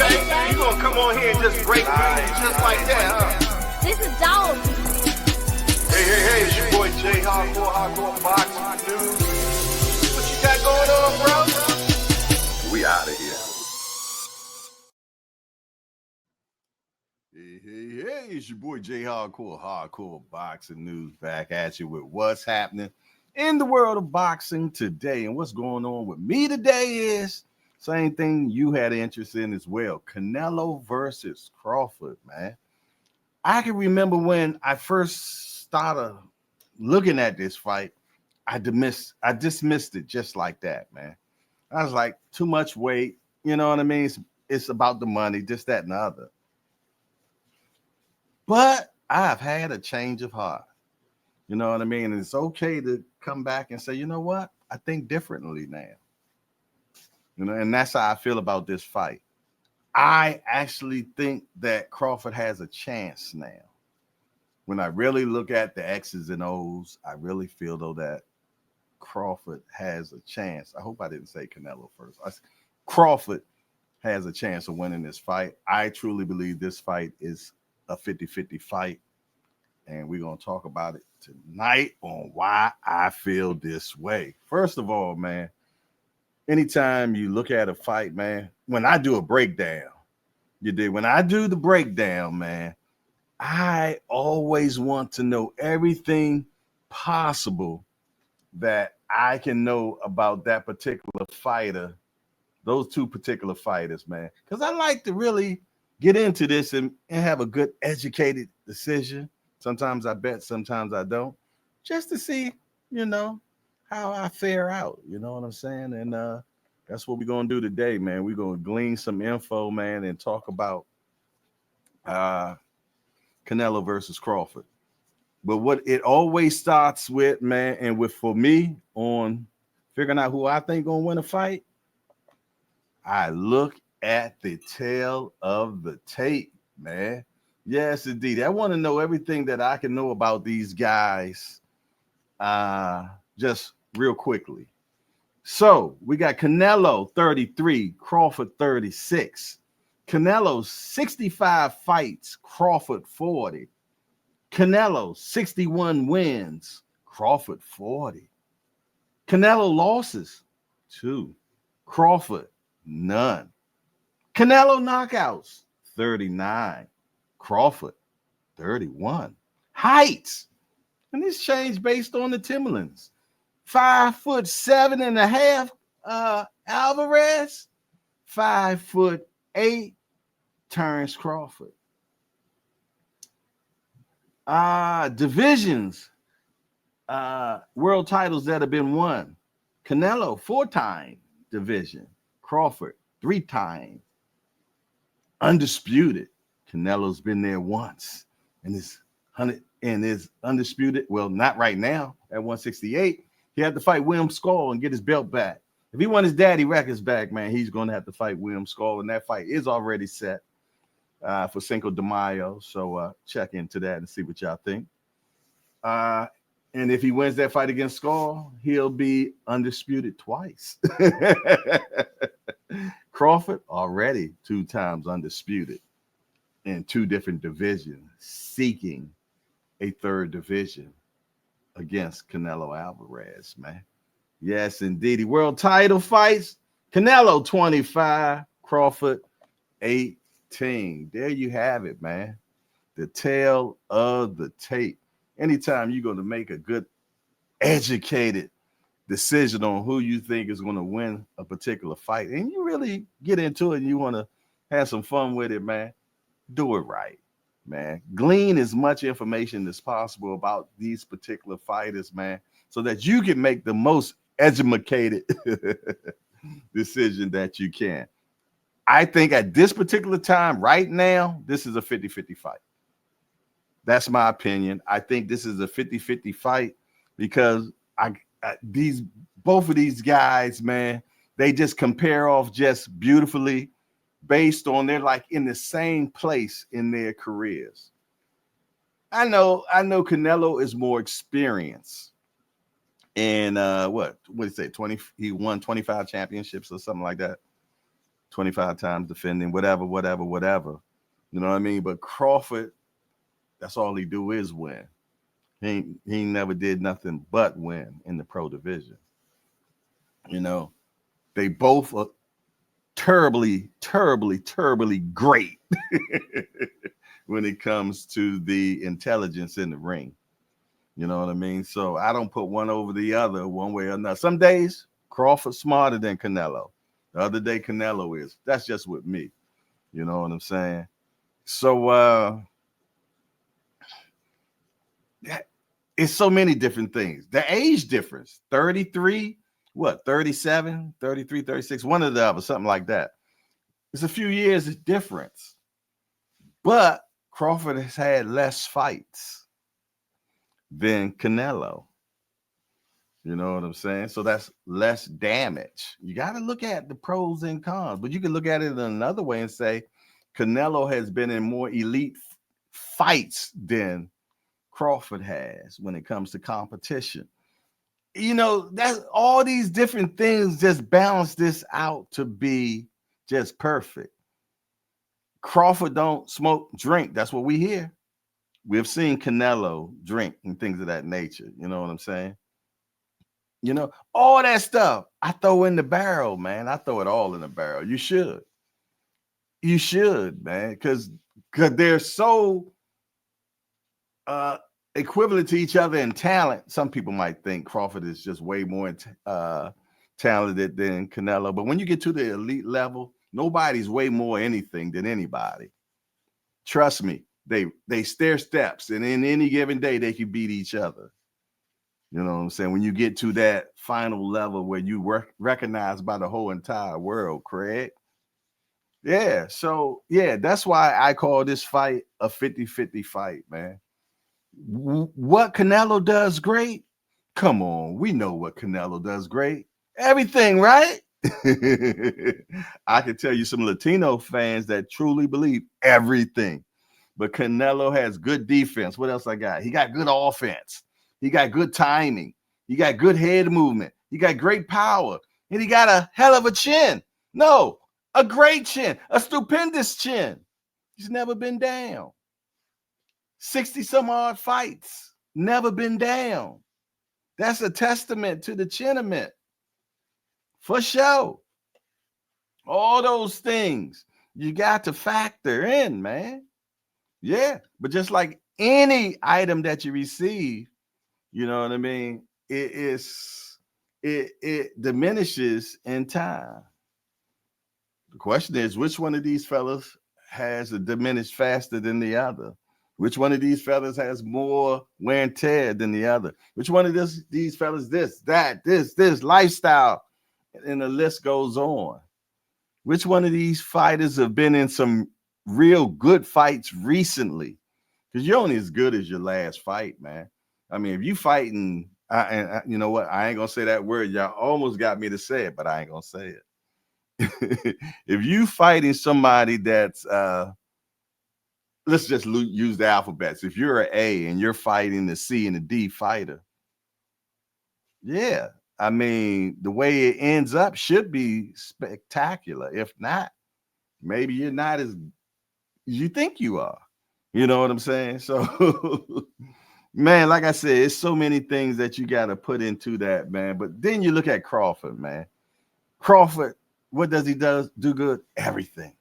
Okay, you gonna come on here and just break news just like that, huh? This is dope. Hey, it's your boy Jay Hardcore Boxing News. What you got going on, bro? We out of here. Hey, it's your boy Jay Hardcore Boxing News, back at you with what's happening in the world of boxing today. And what's going on with me today is same thing you had interest in as well. Canelo versus Crawford, man. I can remember when I first started looking at this fight, I dismissed it just like that, man. I was like, too much weight, you know what I mean? It's about the money, this, that, and the other. But I've had a change of heart. You know what I mean? And it's okay to come back and say, you know what? I think differently now. You know, and that's how I feel about this fight. I actually think that Crawford has a chance now. When I really look at the X's and O's, I really feel, though, that Crawford has a chance. I hope I didn't say Canelo first. Crawford has a chance of winning this fight. I truly believe this fight is a 50-50 fight. And we're going to talk about it tonight on why I feel this way. First of all, man, anytime you look at a fight, man, when I do a breakdown, when I do the breakdown, man, I always want to know everything possible that I can know about that particular fighter, those two particular fighters, man. Because I like to really get into this and have a good educated decision. Sometimes I bet, sometimes I don't, just to see, you know, how I fare out. You know what I'm saying? And that's what we're going to do today, man. We're going to glean some info, man, and talk about Canelo versus Crawford. But what it always starts with, man, and for me on figuring out who I think going to win a fight, I look at the tail of the tape, man. Yes, indeed. I want to know everything that I can know about these guys just real quickly. So we got Canelo 33, Crawford 36. Canelo 65 fights, Crawford 40. Canelo 61 wins, Crawford 40. Canelo losses 2, Crawford none. Canelo knockouts 39. Crawford, 31. Heights, and this changed based on the Timberlands. 5'7.5", Alvarez. 5'8", Terrence Crawford. Divisions, world titles that have been won. Canelo, 4-time division. Crawford, 3-time. Undisputed. Canelo's been there once and is undisputed. Well, not right now at 168. He had to fight William Skull and get his belt back. If he won his daddy records back, man, he's going to have to fight William Skull, and that fight is already set for Cinco de Mayo. So check into that and see what y'all think. And if he wins that fight against Skull, he'll be undisputed twice. Crawford already 2 times undisputed in 2 different divisions, seeking a 3rd division against Canelo Alvarez, man. Yes, indeed. World title fights, Canelo 25, Crawford 18. There you have it, man. The tail of the tape. Anytime you're going to make a good, educated decision on who you think is going to win a particular fight, and you really get into it and you want to have some fun with it, man, do it right, man. Glean as much information as possible about these particular fighters, man, so that you can make the most educated decision that you can. I think at this particular time, right now, this is a 50-50 fight. That's my opinion. I think this is a 50-50 fight because both of these guys, man, they just compare off just beautifully based on they're like in the same place in their careers. I know Canelo is more experienced. And what did he say? 20, he won 25 championships or something like that. 25 times defending, whatever, whatever, whatever. You know what I mean? But Crawford, that's all he do is win. He never did nothing but win in the pro division. You know, they both are terribly, terribly, terribly great when it comes to the intelligence in the ring. You know what I mean? So I don't put one over the other one way or another. Some days Crawford's smarter than Canelo. The other day Canelo is. That's just with me. You know what I'm saying? So it's so many different things. The age difference, 33, what, 37, 33, 36, one or the other, something like that. It's a few years of difference. But Crawford has had less fights than Canelo. You know what I'm saying? So that's less damage. You got to look at the pros and cons, but you can look at it in another way and say Canelo has been in more elite fights than Crawford has when it comes to competition. You know, that's all these different things just balance this out to be just perfect. Crawford don't smoke, drink. That's what we hear. We've seen Canelo drink and things of that nature. You know what I'm saying? You know, all that stuff I throw in the barrel, man. I throw it all in the barrel. You should. You should, man, because they're so equivalent to each other in talent. Some people might think Crawford is just way more talented than Canelo. But when you get to the elite level, nobody's way more anything than anybody. Trust me, they stair steps, and in any given day, they can beat each other. You know what I'm saying? When you get to that final level where you work recognized by the whole entire world, Craig. Yeah. So, yeah, that's why I call this fight a 50-50 fight, man. What Canelo does great? Come on. We know what Canelo does great. Everything, right? I can tell you some Latino fans that truly believe everything. But Canelo has good defense. What else I got? He got good offense. He got good timing. He got good head movement. He got great power. And he got a hell of a chin. No, a great chin, a stupendous chin. He's never been down. 60 some odd fights, never been down. That's a testament to the chinament. For sure. All those things you got to factor in, man. Yeah, but just like any item that you receive, you know what I mean? It diminishes in time. The question is, which one of these fellas has a diminished faster than the other? Which one of these fellas has more wear and tear than the other? Which one of these fellas, this lifestyle, and the list goes on. Which one of these fighters have been in some real good fights recently? Because you're only as good as your last fight, man. I mean, if you fighting, and you know what? I ain't gonna say that word. Y'all almost got me to say it, but I ain't gonna say it. If you fighting somebody that's, let's just use the alphabets. If you're an A and you're fighting the C and the D fighter, yeah, I mean, the way it ends up should be spectacular. If not, maybe you're not as you think you are. You know what I'm saying? So, man, like I said, it's so many things that you got to put into that, man. But then you look at Crawford, man. Crawford, what does he do good? Everything.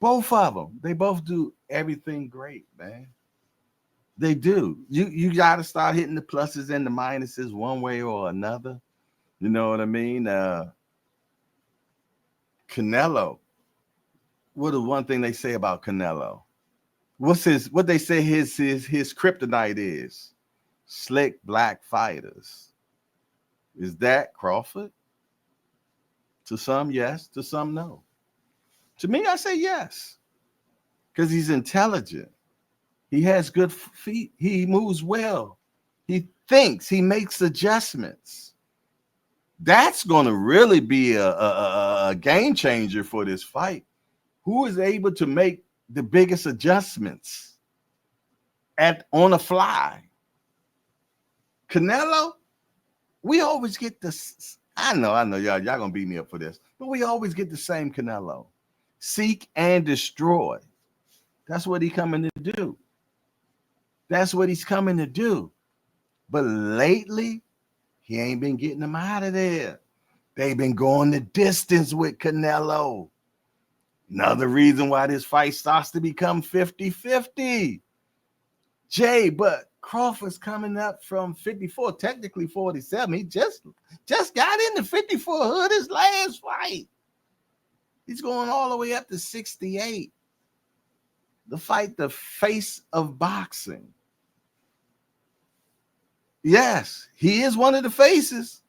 Both of them, they both do everything great, man. They do. You got to start hitting the pluses and the minuses one way or another. You know what I mean? Canelo. What the one thing they say about Canelo? What they say his kryptonite is? Slick black fighters. Is that Crawford? To some, yes. To some, no. To me, I say yes. Because he's intelligent. He has good feet. He moves well. He thinks. He makes adjustments. That's going to really be a game changer for this fight. Who is able to make the biggest adjustments on the fly? Canelo? We always get this. I know, y'all gonna beat me up for this. But we always get the same Canelo. Seek and destroy. That's what he's coming to do. That's what he's coming to do. But lately, he ain't been getting them out of there. They've been going the distance with Canelo. Another reason why this fight starts to become 50-50. Jay, but Crawford's coming up from 54, technically 47. He just got into 54 hood his last fight. He's going all the way up to 68. The fight, the face of boxing. Yes, he is one of the faces.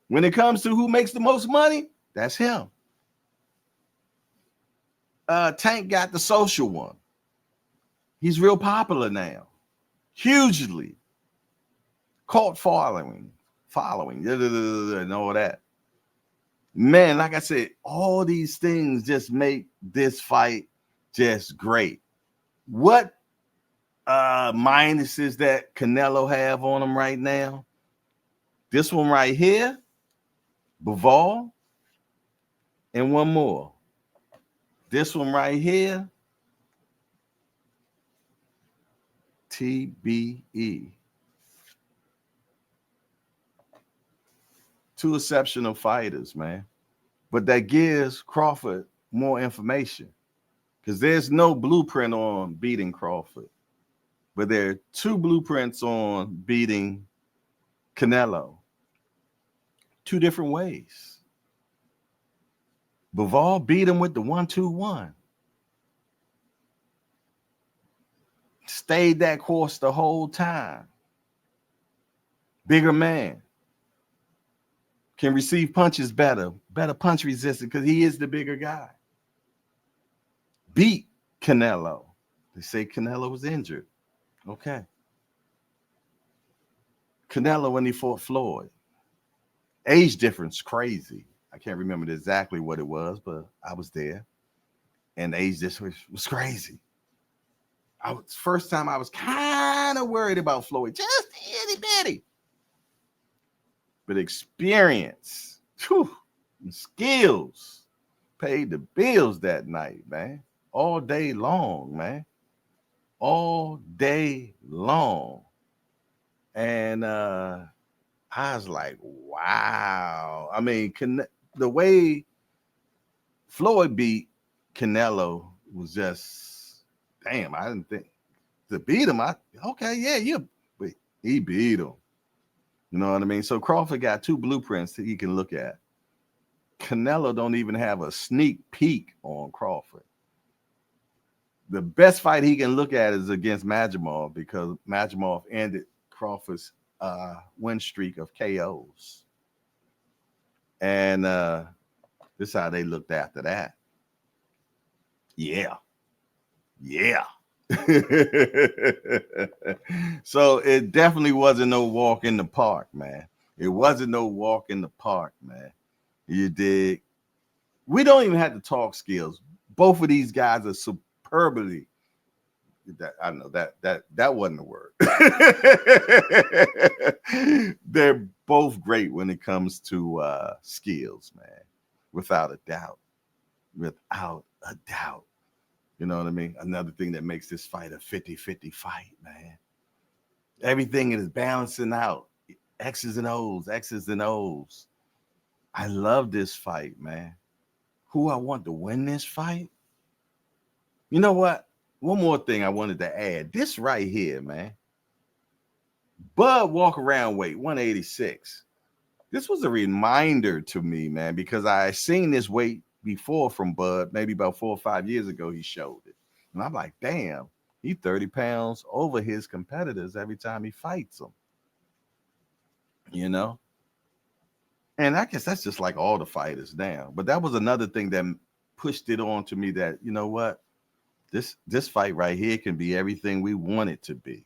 When it comes to who makes the most money, that's him. Tank got the social one. He's real popular now. Hugely. Cult following, and all that. Man, like I said, all these things just make this fight just great. What minuses that Canelo have on him right now? This one right here, Bivol, and one more. This one right here, TBE. Two exceptional fighters, man. But that gives Crawford more information because there's no blueprint on beating Crawford. But there are two blueprints on beating Canelo. Two different ways. Bivol beat him with the 1-2-1. Stayed that course the whole time. Bigger man. Can receive punches better punch resistant because he is the bigger guy. Beat Canelo. They say Canelo was injured. Okay. Canelo when he fought Floyd. Age difference, crazy. I can't remember exactly what it was, but I was there. And the age difference was crazy. First time I was kind of worried about Floyd. Just itty bitty. But experience, and skills paid the bills that night, man. All day long, man. All day long. And I was like, wow. I mean, the way Floyd beat Canelo was just, damn, I didn't think to beat him. But he beat him. You know what I mean? So Crawford got two blueprints that he can look at. Canelo don't even have a sneak peek on Crawford. The best fight he can look at is against Majimov because Majimov ended Crawford's win streak of KOs. And this is how they looked after that. Yeah. So it definitely wasn't no walk in the park, man. It wasn't no walk in the park, man. You dig? We don't even have to talk skills. Both of these guys are superbly. I know that wasn't a word. They're both great when it comes to skills, man. Without a doubt. You know what I mean? Another thing that makes this fight a 50-50 fight, man. Everything is balancing out. X's and O's. I love this fight, man. Who I want to win this fight? You know what? One more thing I wanted to add. This right here, man. Bud walk around weight, 186. This was a reminder to me, man, because I seen this weight before from Bud, maybe about 4 or 5 years ago, he showed it. And I'm like, damn, he's 30 pounds over his competitors every time he fights them. You know? And I guess that's just like all the fighters now. But that was another thing that pushed it on to me that, you know what? This fight right here can be everything we want it to be.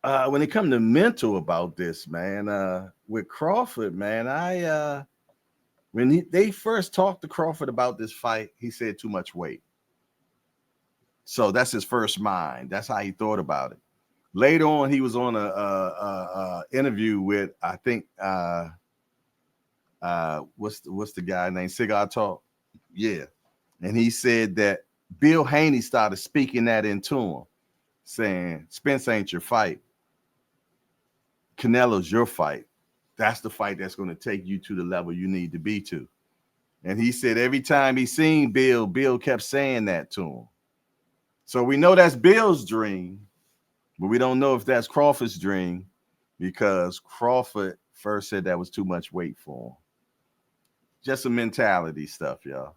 When it comes to mental about this, man, with Crawford, man, when they first talked to Crawford about this fight, he said too much weight. So that's his first mind. That's how he thought about it. Later on, he was on a interview with, I think, what's the guy named Cigar Talk? Yeah. And he said that Bill Haney started speaking that into him, saying, Spence ain't your fight. Canelo's your fight. That's the fight that's going to take you to the level you need to be to. And he said every time he seen Bill, Bill kept saying that to him. So we know that's Bill's dream, but we don't know if that's Crawford's dream, because Crawford first said that was too much weight for him. Just some mentality stuff, y'all.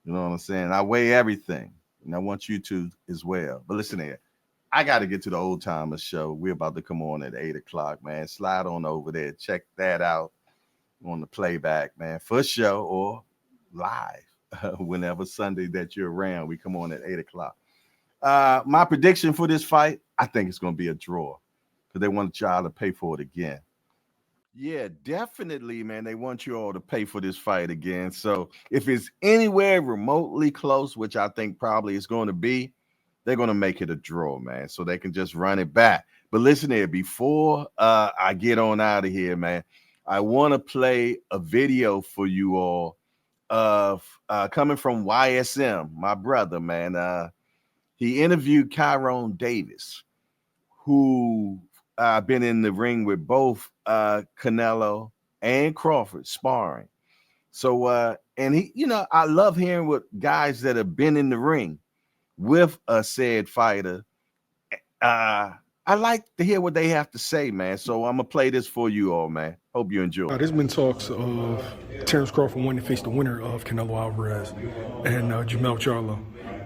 You know what I'm saying? I weigh everything, and I want you to as well. But listen here, I got to get to the Old Timers show. We're about to come on at 8 o'clock, man. Slide on over there. Check that out on the playback, man, for show or live whenever Sunday that you're around. We come on at 8 o'clock. My prediction for this fight, I think it's going to be a draw, because they want y'all to pay for it again. Yeah, definitely, man. They want you all to pay for this fight again. So if it's anywhere remotely close, which I think probably it's going to be, they're going to make it a draw, man, so they can just run it back. But listen here, before I get on out of here, man, I want to play a video for you all of coming from YSM, my brother, man. He interviewed Kyron Davis, who been in the ring with both Canelo and Crawford sparring. So, and he, you know, I love hearing what guys that have been in the ring with a said fighter. I like to hear what they have to say, man. So I'm gonna play this for you all, man. Hope you enjoy. There's been talks of Terrence Crawford wanting to face the winner of Canelo Alvarez and Jamel Charlo.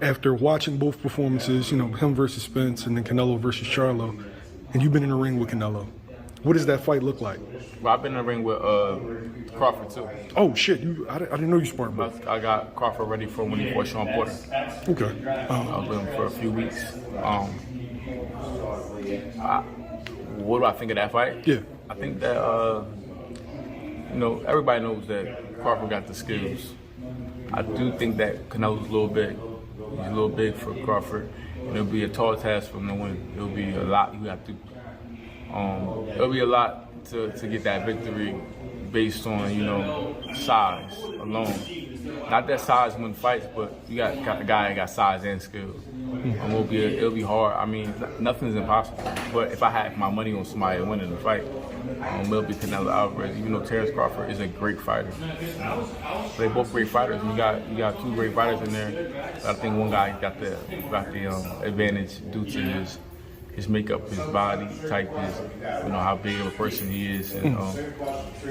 After watching both performances, you know, him versus Spence and then Canelo versus Charlo, and you've been in the ring with Canelo, what does that fight look like? Well, I've been in the ring with Crawford too. Oh shit! I didn't know you sparred both. I got Crawford ready for when he fought Sean Porter. Okay. I was with him for a few weeks. What do I think of that fight? Yeah. I think that you know, everybody knows that Crawford got the skills. I do think that Canelo's a little big. He's a little big for Crawford. And it'll be a tall task for him to win. It'll be a lot you have to. It'll be a lot to get that victory based on, you know, size alone. Not that size wins fights, but you got a guy that got size and skills. It'll be hard. I mean, nothing's impossible. But if I had my money on somebody winning the fight, it'll be Canelo Alvarez. Even though Terrence Crawford is a great fighter, so they both great fighters. You got two great fighters in there. I think one guy got the advantage due to his makeup, his body type, you know, how big of a person he is, and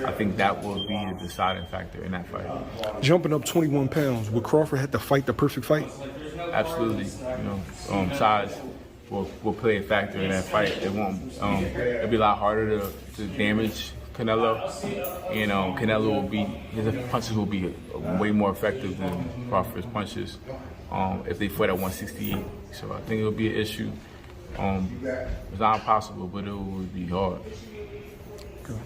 I think that will be the deciding factor in that fight. Jumping up 21 pounds, would Crawford have to fight the perfect fight? Absolutely. You know, size will play a factor in that fight. It won't. It'll be a lot harder to damage Canelo. You know, his punches will be way more effective than Crawford's punches if they fight at 168. So I think it'll be an issue. It's not impossible, but it will be hard. Okay.